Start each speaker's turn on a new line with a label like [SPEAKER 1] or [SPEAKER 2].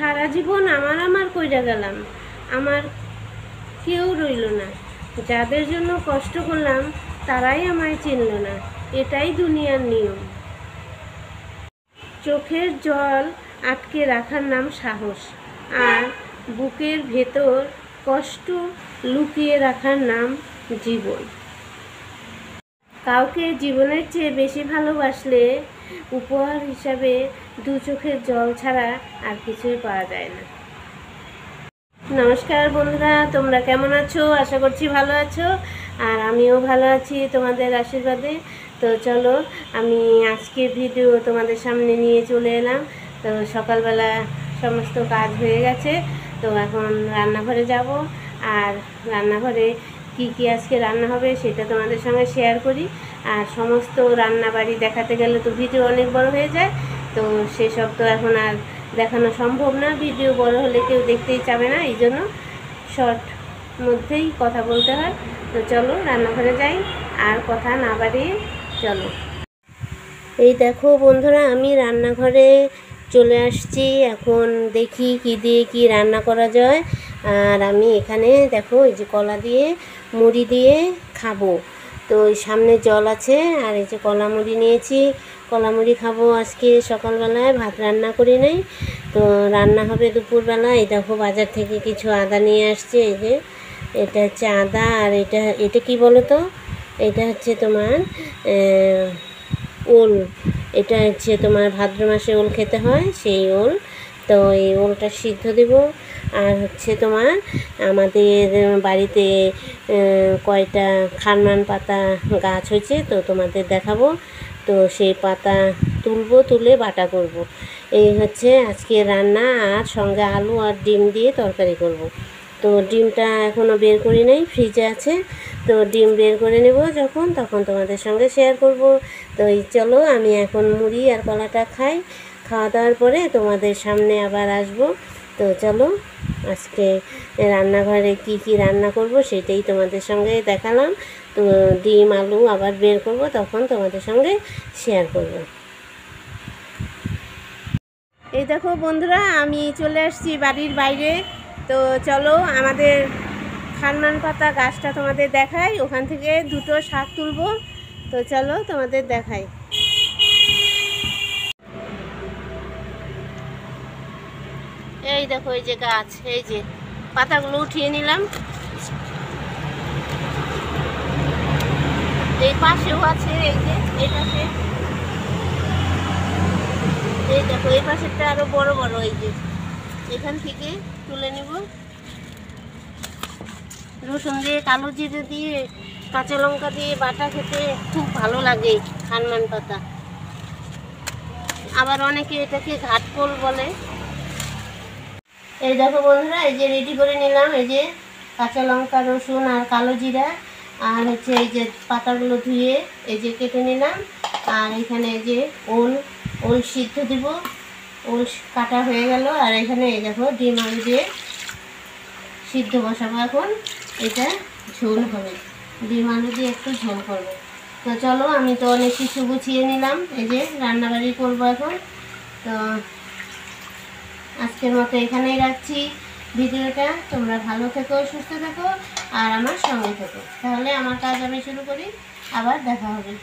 [SPEAKER 1] সারা জীবন আমার আমার কইরা গেলাম, আমার কেউ রইল না। যাদের জন্য কষ্ট করলাম তারাই আমায় চিনল না। এটাই দুনিয়ার নিয়ম। চোখের জল আটকে রাখার নাম সাহস, আর বুকের ভেতর কষ্ট লুকিয়ে রাখার নাম জীবন। কাউকে জীবনের চেয়ে বেশি ভালোবাসলে উপহার হিসাবে দু চোখের জল ছাড়া আর কিছুই পাওয়া যায় না। নমস্কার বন্ধুরা, তোমরা কেমন আছো? আশা করছি ভালো আছো, আর আমিও ভালো আছি তোমাদের আশীর্বাদে। তো চলো, আমি আজকে ভিডিও তোমাদের সামনে নিয়ে চলে এলাম। তো সকালবেলা সমস্ত কাজ হয়ে গেছে, তো এখন রান্নাঘরে যাব। আর রান্নাঘরে কি কি আজকে রান্না হবে সেটা তোমাদের সঙ্গে শেয়ার করি। আর সমস্ত রান্নাবাড়ি দেখাতে গেলে তো ভিডিও অনেক বড় হয়ে যায়, তো সেসব তো এখন আর দেখানো সম্ভব না। ভিডিও বড় হলে কেউ দেখতেই চাবে না, এই জন্য শর্ট মধ্যেই কথা বলতে হয়। তো চলো রান্নাঘরে যাই, আর কথা না বাড়িয়ে চলো। এই দেখো বন্ধুরা, আমি রান্নাঘরে চলে আসছি। এখন দেখি কি দিয়ে কি রান্না করা যায়। আর আমি এখানে দেখো এই যে কলা দিয়ে মুড়ি দিয়ে খাবো। তো ওই সামনে জল আছে, আর এই যে কলা মুড়ি নিয়েছি, কলা মুড়ি খাবো আজকে। সকালবেলায় ভাত রান্না করি নাই, তো রান্না হবে দুপুরবেলা। এই দেখো বাজার থেকে কিছু আদা নিয়ে আসছে। এই যে এটা হচ্ছে আদা, আর এটা কি বলো তো, এটা হচ্ছে তোমার ওল। এটা হচ্ছে তোমার ভাদ্র মাসে ওল খেতে হয়, সেই ওল। তো এই ওলটা সিদ্ধ দেব। আর হচ্ছে তোমার আমাদের বাড়িতে কয়টা খারমান পাতা গাছ হয়েছে, তো তোমাদের দেখাবো। তো সেই পাতা তুলবো, তুলে বাটা করব। এই হচ্ছে আজকে রান্না। আর সঙ্গে আলু আর ডিম দিয়ে তরকারি করব। তো ডিমটা এখনও বের করি নাই, ফ্রিজে আছে। তো ডিম বের করে নেব যখন, তখন তোমাদের সঙ্গে শেয়ার করব। তো এই চলো, আমি এখন মুড়ি আর কলাটা খাই। খাওয়া দাওয়ার পরে তোমাদের সামনে আবার আসব। তো চলো, আজকে রান্নাঘরে কি কি রান্না করব সেটাই তোমাদের সঙ্গে দেখালাম। তো ডিম আলু আবার বের করব, তখন তোমাদের সঙ্গে শেয়ার করব। এই দেখো বন্ধুরা, আমি চলে আসছি বাড়ির বাইরে। তো চলো, আমাদের খারমান পাতা গাছটা তোমাদের দেখাই। ওখান থেকে দুটো শাক তুলবো। তো চলো তোমাদের দেখাই। এই দেখো এই যে গাছ, এই যে পাতাগুলো উঠিয়ে নিলাম। এই পাশেও আছে, এই যে এই পাশে, এই দেখো এই পাশেরটা আরো বড় বড়। এই যে এখান থেকে তুলে নিব। রসুন দিয়ে, কালো জিরে দিয়ে, কাঁচা লঙ্কা দিয়ে বাটা খেতে খুব ভালো লাগে খারমান পাতা। আবার অনেকে এটাকে ঘাটকোল বলে। এই দেখো বন্ধুরা, এই যে রেডি করে নিলাম। এই যে কাঁচা লঙ্কা, রসুন আর কালো জিরা, আর হচ্ছে এই যে পাতাগুলো ধুয়ে এই যে কেটে নিলাম। আর এখানে এই যে ওল সিদ্ধ দিব, ওল কাটা হয়ে গেল। আর এখানে এই দেখো ডিম আলু দিয়ে সিদ্ধ বসাবো। এখন এটা ঝোল হবে, ডিম আলু দিয়ে একটু ঝোল করবো। তো চলো, আমি তো অনেক কিছু গুছিয়ে নিলাম। এই যে রান্নাবাড়ি করবো এখন। তো আজকের মতো এখানেই রাখছি ভিডিওটা। তোমরা ভালো থেকো, সুস্থ থেকো, আর আমার সঙ্গে থেকো। তাহলে আমার কাজ আমি শুরু করি, আবার দেখা হবে।